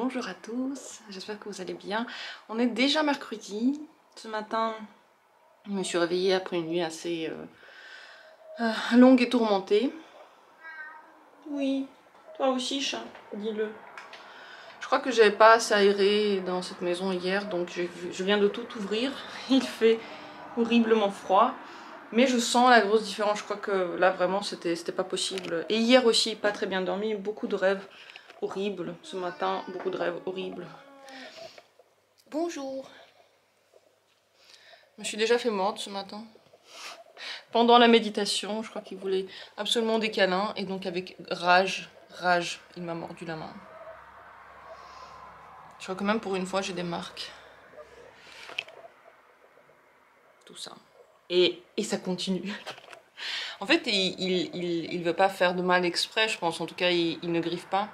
Bonjour à tous, j'espère que vous allez bien. On est déjà mercredi. Ce matin, je me suis réveillée après une nuit assez longue et tourmentée. Oui, toi aussi chat, dis-le. Je crois que j'avais pas assez aéré dans cette maison hier, donc je viens de tout ouvrir. Il fait horriblement froid, mais je sens la grosse différence. Je crois que là vraiment c'était pas possible. Et hier aussi, pas très bien dormi, beaucoup de rêves horribles. Ce matin, beaucoup de rêves horribles. Bonjour. Je me suis déjà fait mordre ce matin. Pendant la méditation, je crois qu'il voulait absolument des câlins. Et donc avec rage, il m'a mordu la main. Je crois que même pour une fois, j'ai des marques. Tout ça. Et ça continue. En fait, il veut pas faire de mal exprès, je pense. En tout cas, il ne griffe pas.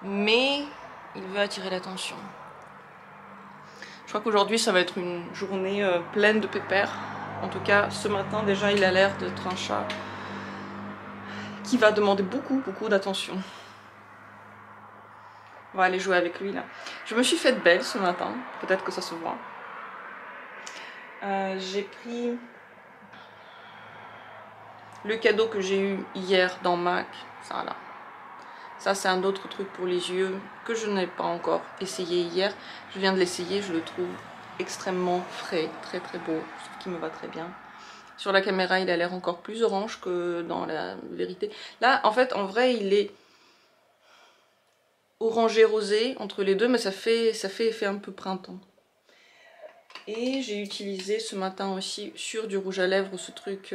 Mais il veut attirer l'attention. Je crois qu'aujourd'hui, ça va être une journée pleine de pépères. En tout cas, ce matin, déjà, il a l'air d'être un chat qui va demander beaucoup d'attention. On va aller jouer avec lui, là. Je me suis faite belle ce matin. Peut-être que ça se voit. J'ai pris le cadeau que j'ai eu hier dans MAC. Ça, là. Ça, c'est un autre truc pour les yeux que je n'ai pas encore essayé hier. Je viens de l'essayer, je le trouve extrêmement frais, très beau, ce qui me va très bien. Sur la caméra, il a l'air encore plus orange que dans la vérité. Là, en fait, en vrai, il est orangé rosé entre les deux, mais ça fait effet un peu printemps. Et j'ai utilisé ce matin aussi sur du rouge à lèvres ce truc,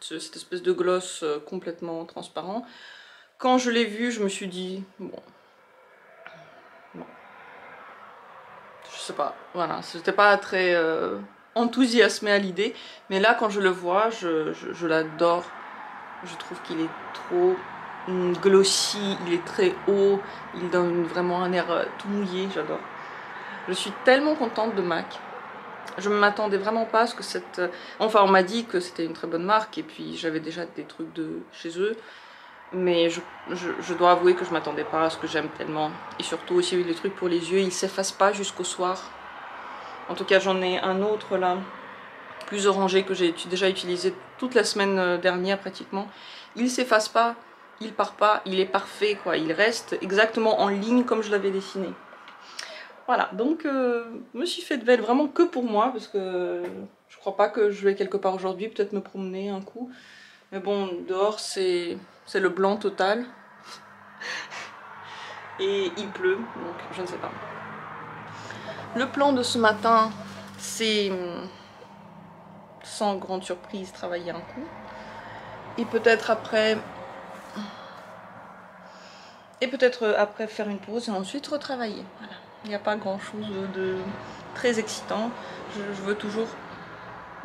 cette espèce de gloss complètement transparent. Quand je l'ai vu, je me suis dit, bon, je sais pas, voilà, c'était pas très enthousiasmé à l'idée, mais là quand je le vois, je l'adore. Je trouve qu'il est trop glossy, il est très haut, il donne vraiment un air tout mouillé, j'adore. Je suis tellement contente de MAC. Je ne m'attendais vraiment pas à ce que cette... Enfin, on m'a dit que c'était une très bonne marque, et puis j'avais déjà des trucs de chez eux. Mais je dois avouer que je m'attendais pas à ce que j'aime tellement. Et surtout aussi les trucs pour les yeux, ils s'effacent pas jusqu'au soir. En tout cas, j'en ai un autre là, plus orangé, que j'ai déjà utilisé toute la semaine dernière pratiquement. Il s'efface pas, il part pas, il est parfait quoi. Il reste exactement en ligne comme je l'avais dessiné. Voilà, donc je me suis fait belle vraiment que pour moi, parce que je crois pas que je vais quelque part aujourd'hui, peut-être me promener un coup. Mais bon, dehors c'est le blanc total. Et il pleut, donc je ne sais pas. Le plan de ce matin, c'est, sans grande surprise, travailler un coup. Et peut-être après... faire une pause et ensuite retravailler. Voilà. Il n'y a pas grand chose de très excitant. Je veux toujours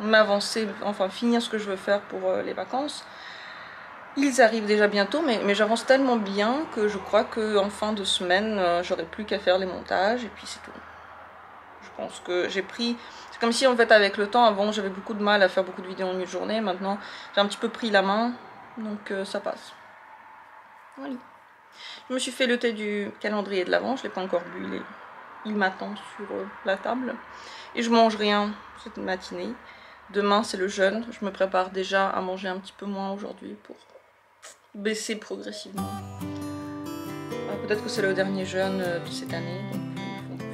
m'avancer, enfin finir ce que je veux faire pour les vacances. Ils arrivent déjà bientôt, mais j'avance tellement bien que je crois qu'en fin de semaine, j'aurai plus qu'à faire les montages et puis c'est tout. Je pense que j'ai pris... C'est comme si en fait avec le temps, avant j'avais beaucoup de mal à faire beaucoup de vidéos en une journée. Maintenant j'ai un petit peu pris la main, donc ça passe. Voilà. Je me suis fait le thé du calendrier de l'Avent, je ne l'ai pas encore bu, il m'attend sur la table. Et je mange rien cette matinée. Demain c'est le jeûne, je me prépare déjà à manger un petit peu moins aujourd'hui pour baisser progressivement. Peut-être que c'est le dernier jeûne de cette année, donc il faut en profiter.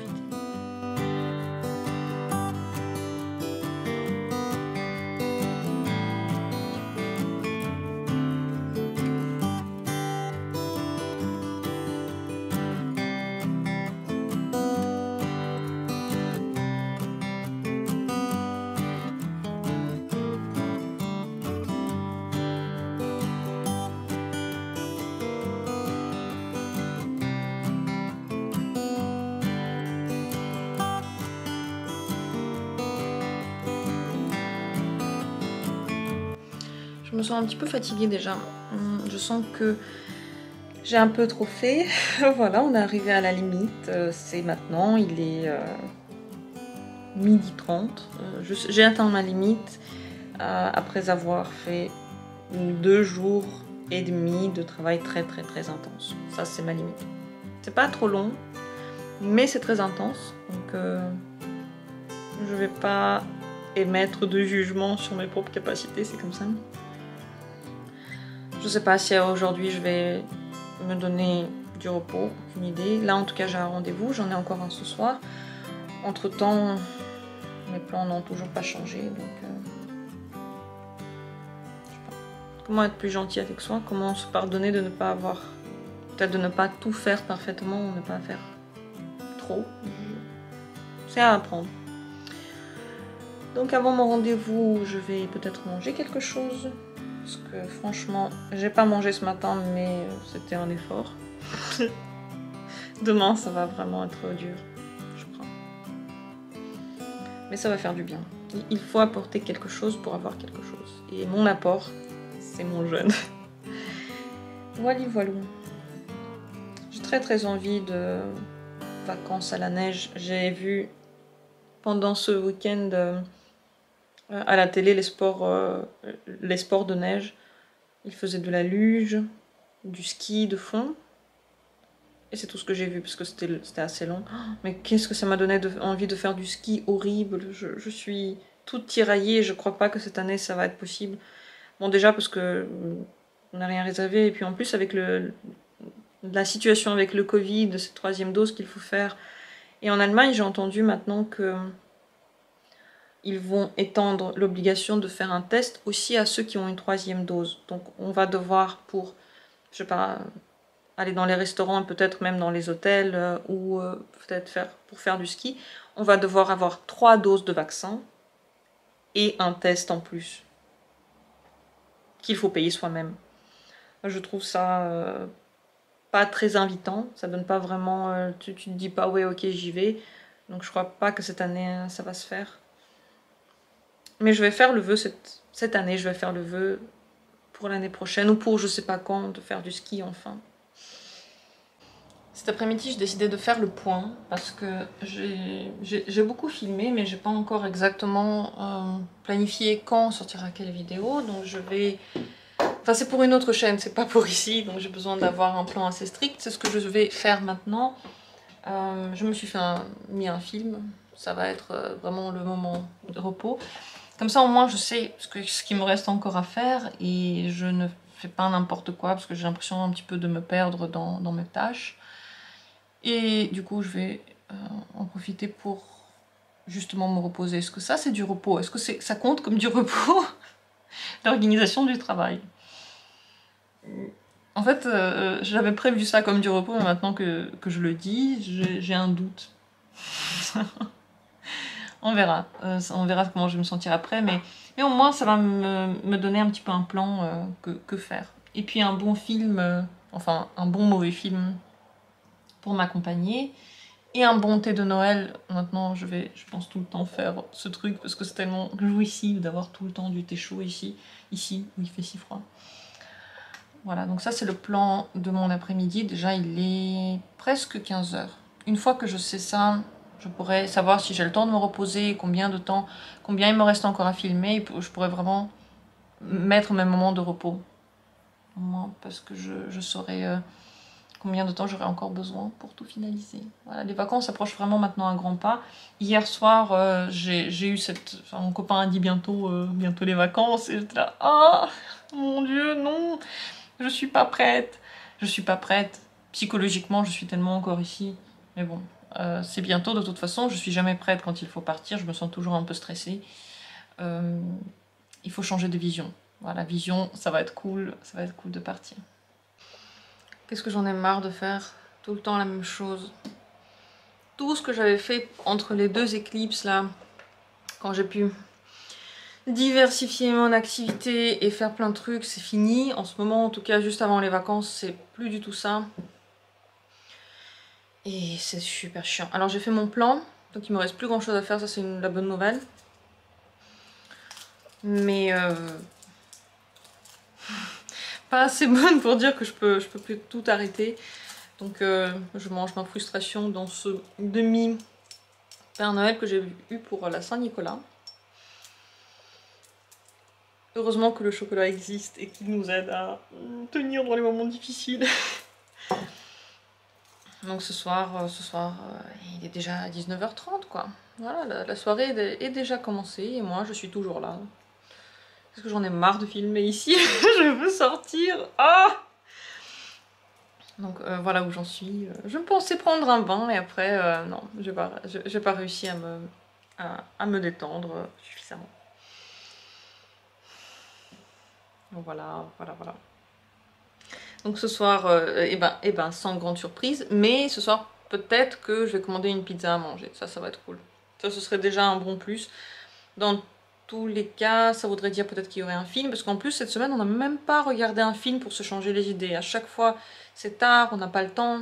Je me sens un petit peu fatiguée déjà. Je sens que j'ai un peu trop fait. Voilà, on est arrivé à la limite. C'est maintenant, il est 12h30. J'ai atteint ma limite après avoir fait 2 jours et demi de travail très intense. Ça, c'est ma limite. C'est pas trop long, mais c'est très intense, donc je vais pas émettre de jugement sur mes propres capacités, c'est comme ça. Je sais pas si aujourd'hui je vais me donner du repos, aucune idée. Là en tout cas j'ai un rendez-vous, j'en ai encore un ce soir. Entre temps, mes plans n'ont toujours pas changé, donc je sais pas. Comment être plus gentil avec soi, comment se pardonner de ne pas avoir, peut-être de ne pas tout faire parfaitement ou ne pas faire trop. C'est à apprendre. Donc avant mon rendez-vous, je vais peut-être manger quelque chose. Parce que franchement, j'ai pas mangé ce matin, mais c'était un effort. Demain, ça va vraiment être dur, je crois. Mais ça va faire du bien. Il faut apporter quelque chose pour avoir quelque chose. Et mon apport, c'est mon jeûne. Voilà, voilà. J'ai très envie de vacances à la neige. J'ai vu pendant ce week-end à la télé les sports de neige. Ils faisaient de la luge, du ski de fond. Et c'est tout ce que j'ai vu parce que c'était assez long. Mais qu'est-ce que ça m'a donné envie de faire du ski horrible. Je suis toute tiraillée. Je crois pas que cette année ça va être possible. Bon, déjà parce que on n'a rien réservé. Et puis en plus avec la situation avec le Covid, cette 3e dose qu'il faut faire. Et en Allemagne, j'ai entendu maintenant que ils vont étendre l'obligation de faire un test aussi à ceux qui ont une 3e dose. Donc on va devoir pour, je sais pas, aller dans les restaurants, peut-être même dans les hôtels ou peut-être pour faire du ski, on va devoir avoir 3 doses de vaccin et un test en plus qu'il faut payer soi-même. Je trouve ça pas très invitant, ça donne pas vraiment, tu te dis pas ouais ok j'y vais, donc je crois pas que cette année ça va se faire. Mais je vais faire le vœu cette année, je vais faire le vœu pour l'année prochaine ou pour je sais pas quand de faire du ski enfin. Cet après-midi, j'ai décidé de faire le point parce que j'ai beaucoup filmé, mais j'ai pas encore exactement planifié quand sortira quelle vidéo. Donc je vais... Enfin, c'est pour une autre chaîne, c'est pas pour ici, donc j'ai besoin d'avoir un plan assez strict. C'est ce que je vais faire maintenant. Je me suis mis un film, ça va être vraiment le moment de repos. Comme ça, au moins, je sais ce qu'il me reste encore à faire et je ne fais pas n'importe quoi parce que j'ai l'impression un petit peu de me perdre dans mes tâches. Et du coup, je vais en profiter pour justement me reposer. Est-ce que ça, c'est du repos? Est-ce que ça compte comme du repos? L'organisation du travail. En fait, j'avais prévu ça comme du repos, mais maintenant que je le dis, j'ai un doute. On verra. On verra comment je vais me sentir après, mais au moins, ça va me donner un petit peu un plan que faire. Et puis un bon film, enfin un bon mauvais film pour m'accompagner. Et un bon thé de Noël. Maintenant, je pense tout le temps faire ce truc parce que c'est tellement jouissif d'avoir tout le temps du thé chaud ici où il fait si froid. Voilà, donc ça c'est le plan de mon après-midi. Déjà, il est presque 15 h. Une fois que je sais ça, je pourrais savoir si j'ai le temps de me reposer, combien de temps, combien il me reste encore à filmer. Je pourrais vraiment mettre mes moments de repos. Au moins, parce que je saurais... combien de temps j'aurai encore besoin pour tout finaliser. Voilà, les vacances approchent vraiment maintenant à grands pas. Hier soir, j'ai eu mon copain a dit bientôt les vacances, et j'étais là, ah, mon Dieu, non, je suis pas prête. Je suis pas prête. Psychologiquement, je suis tellement encore ici. Mais bon, c'est bientôt de toute façon, je suis jamais prête quand il faut partir, je me sens toujours un peu stressée. Il faut changer de vision. Voilà, vision, ça va être cool de partir. Qu'est-ce que j'en ai marre de faire tout le temps la même chose. Tout ce que j'avais fait entre les 2 éclipses là, quand j'ai pu diversifier mon activité et faire plein de trucs, c'est fini. En ce moment, en tout cas, juste avant les vacances, c'est plus du tout ça. Et c'est super chiant. Alors j'ai fait mon plan, donc il me reste plus grand chose à faire, ça c'est la bonne nouvelle. Mais pas assez bonne pour dire que je peux plus tout arrêter. Donc je mange ma frustration dans ce demi-Père Noël que j'ai eu pour la Saint-Nicolas. Heureusement que le chocolat existe et qu'il nous aide à tenir dans les moments difficiles. Donc ce soir, il est déjà 19h30 quoi. Voilà, la soirée est déjà commencée et moi je suis toujours là. Parce que j'en ai marre de filmer ici, je veux sortir. Ah! Donc voilà où j'en suis. Je pensais prendre un bain et après, non, j'ai pas réussi à me détendre suffisamment. Donc voilà. Donc ce soir, sans grande surprise, mais ce soir peut-être que je vais commander une pizza à manger. Ça va être cool. Ça, ce serait déjà un bon plus. Dans tous les cas, ça voudrait dire peut-être qu'il y aurait un film, parce qu'en plus cette semaine on n'a même pas regardé un film pour se changer les idées. À chaque fois c'est tard, on n'a pas le temps.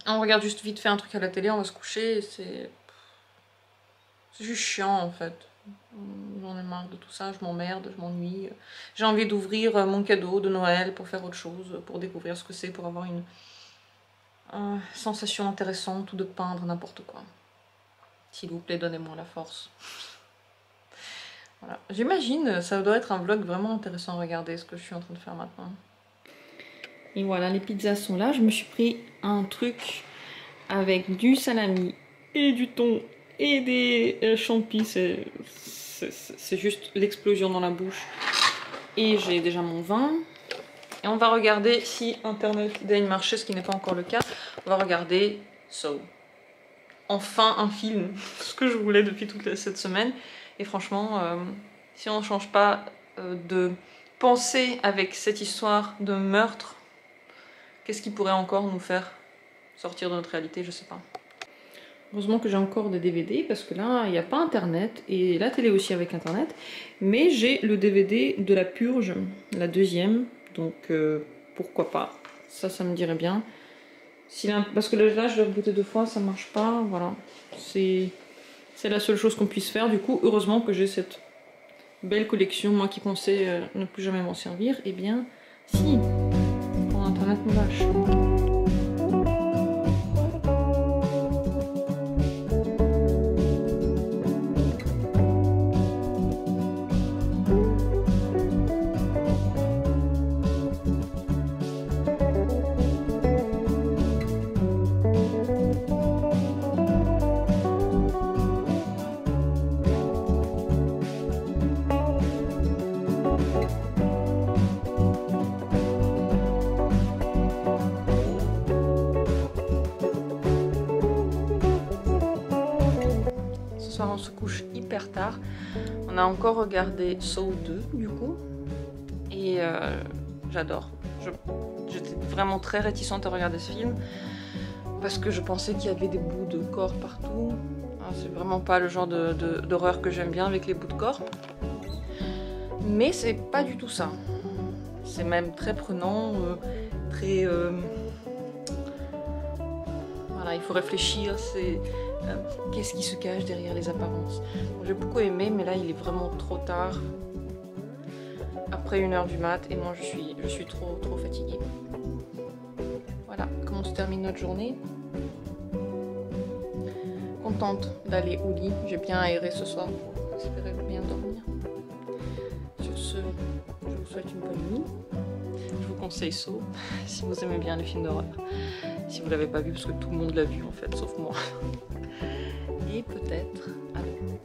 On regarde juste vite fait un truc à la télé, on va se coucher, c'est juste chiant en fait. J'en ai marre de tout ça, je m'emmerde, je m'ennuie. J'ai envie d'ouvrir mon cadeau de Noël pour faire autre chose, pour découvrir ce que c'est, pour avoir une sensation intéressante ou de peindre n'importe quoi. S'il vous plaît, donnez-moi la force. Voilà. J'imagine, ça doit être un vlog vraiment intéressant à regarder ce que je suis en train de faire maintenant. Et voilà, les pizzas sont là. Je me suis pris un truc avec du salami et du thon et des champis. C'est juste l'explosion dans la bouche. Et j'ai déjà mon vin. Et on va regarder si Internet daigne marcher, ce qui n'est pas encore le cas. On va regarder Saw. Enfin un film, ce que je voulais depuis toute cette semaine. Et franchement, si on ne change pas de pensée avec cette histoire de meurtre, qu'est-ce qui pourrait encore nous faire sortir de notre réalité? Je sais pas. Heureusement que j'ai encore des DVD parce que là, il n'y a pas Internet et la télé aussi avec Internet. Mais j'ai le DVD de La Purge, la deuxième. Donc pourquoi pas? Ça me dirait bien. Parce que là, je l'ai rebooté 2 fois, ça marche pas. Voilà. C'est la seule chose qu'on puisse faire. Du coup, heureusement que j'ai cette belle collection. Moi qui pensais ne plus jamais m'en servir. Eh bien, si. Pour Internet me lâche. On se couche hyper tard. On a encore regardé Saw 2 du coup et j'adore. J'étais vraiment très réticente à regarder ce film parce que je pensais qu'il y avait des bouts de corps partout. C'est vraiment pas le genre d'horreur que j'aime bien avec les bouts de corps, mais c'est pas du tout ça. C'est même très prenant, très voilà, il faut réfléchir. Qu'est-ce qui se cache derrière les apparences? J'ai beaucoup aimé, mais là il est vraiment trop tard, après 1h du mat, et moi je suis trop fatiguée. Voilà comment se termine notre journée. Contente d'aller au lit, j'ai bien aéré ce soir pour espérer bien dormir. Sur ce, je vous souhaite une bonne nuit. Je vous conseille Saw si vous aimez bien les films d'horreur. Si vous l'avez pas vu, parce que tout le monde l'a vu en fait, sauf moi. Et peut-être à demain.